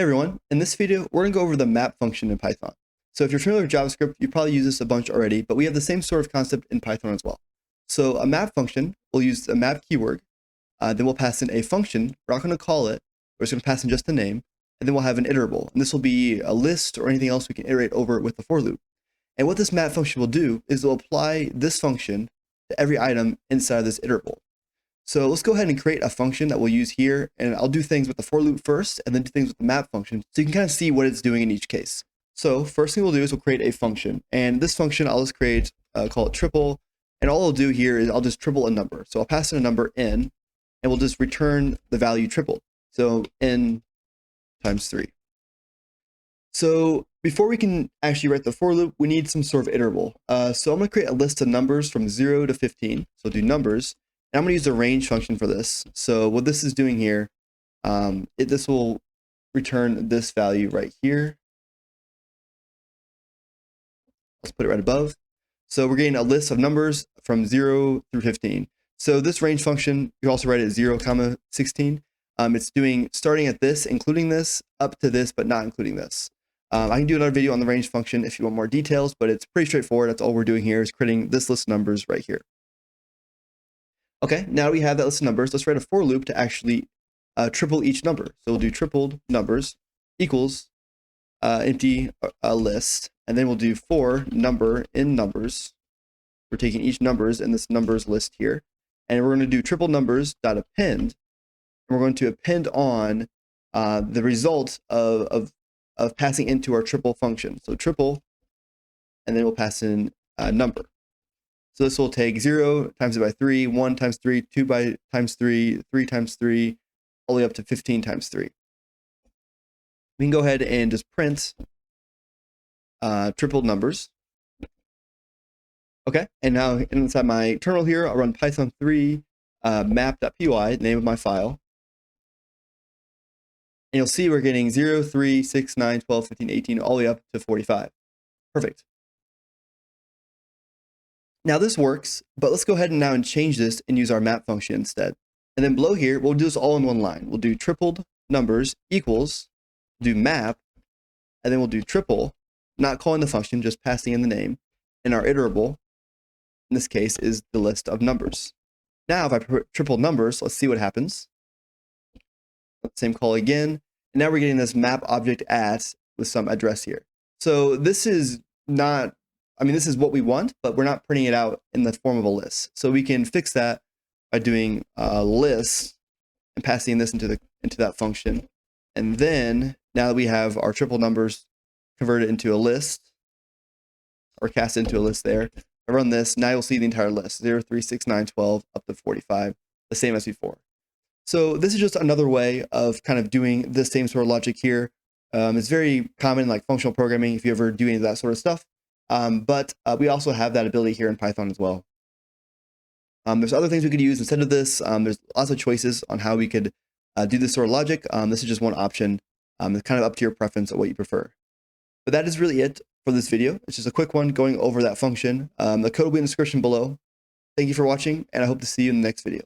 Hey everyone, in this video, we're going to go over the map function in Python. So if you're familiar with JavaScript, you probably use this a bunch already, but we have the same sort of concept in Python as well. So a map function, we'll use a map keyword, then we'll pass in a function. We're not going to call it, we're just going to pass in just the name, and then we'll have an iterable. And this will be a list or anything else we can iterate over with the for loop. And what this map function will do is it'll apply this function to every item inside of this iterable. So let's go ahead and create a function that we'll use here, and I'll do things with the for loop first and then do things with the map function so you can kind of see what it's doing in each case. So first thing we'll do is we'll create a function, and this function I'll just create, call it triple, and all I'll do here is I'll just triple a number. So I'll pass in a number n, and we'll just return the value tripled. So n times 3. So before we can actually write the for loop, we need some sort of iterable. So I'm going to create a list of numbers from 0 to 15. So do numbers. And I'm going to use the range function for this. So what this is doing here, this will return this value right here. Let's put it right above. So we're getting a list of numbers from 0 through 15. So this range function, you also write it 0, 16. It's doing starting at this, including this, up to this, but not including this. I can do another video on the range function if you want more details, but it's pretty straightforward. That's all we're doing here is creating this list of numbers right here. Okay, now we have that list of numbers. Let's write a for loop to actually triple each number. So we'll do tripled numbers equals empty list, and then we'll do for number in numbers. We're taking each numbers in this numbers list here, and we're going to do triple numbers dot append, and we're going to append on the result of passing into our triple function. So triple, and then we'll pass in a number. So this will take 0 times it by 3, 1 times 3, 2 times 3, 3 times 3, all the way up to 15 times 3. We can go ahead and just print tripled numbers. Okay, and now inside my terminal here, I'll run python3 map.py, name of my file. And you'll see we're getting 0, 3, 6, 9, 12, 15, 18, all the way up to 45. Perfect. Now this works, but let's go ahead and now change this and use our map function instead. And then below here, we'll do this all in one line. We'll do tripled numbers equals, do map, and then we'll do triple, not calling the function, just passing in the name. And our iterable, in this case, is the list of numbers. Now if I put triple numbers, let's see what happens. Same call again. And now we're getting this map object at with some address here. So this is not, this is what we want, but we're not printing it out in the form of a list. So we can fix that by doing a list and passing this into that function. And then now that we have our triple numbers converted into a list, or cast into a list there, I run this, now you'll see the entire list, 0, 3, 6, 9, 12, up to 45, the same as before. So this is just another way of kind of doing the same sort of logic here. It's very common in like functional programming if you ever do any of that sort of stuff. But we also have that ability here in Python as well. There's other things we could use instead of this. There's lots of choices on how we could do this sort of logic. This is just one option. It's kind of up to your preference of what you prefer. But that is really it for this video. It's just a quick one going over that function. The code will be in the description below. Thank you for watching, and I hope to see you in the next video.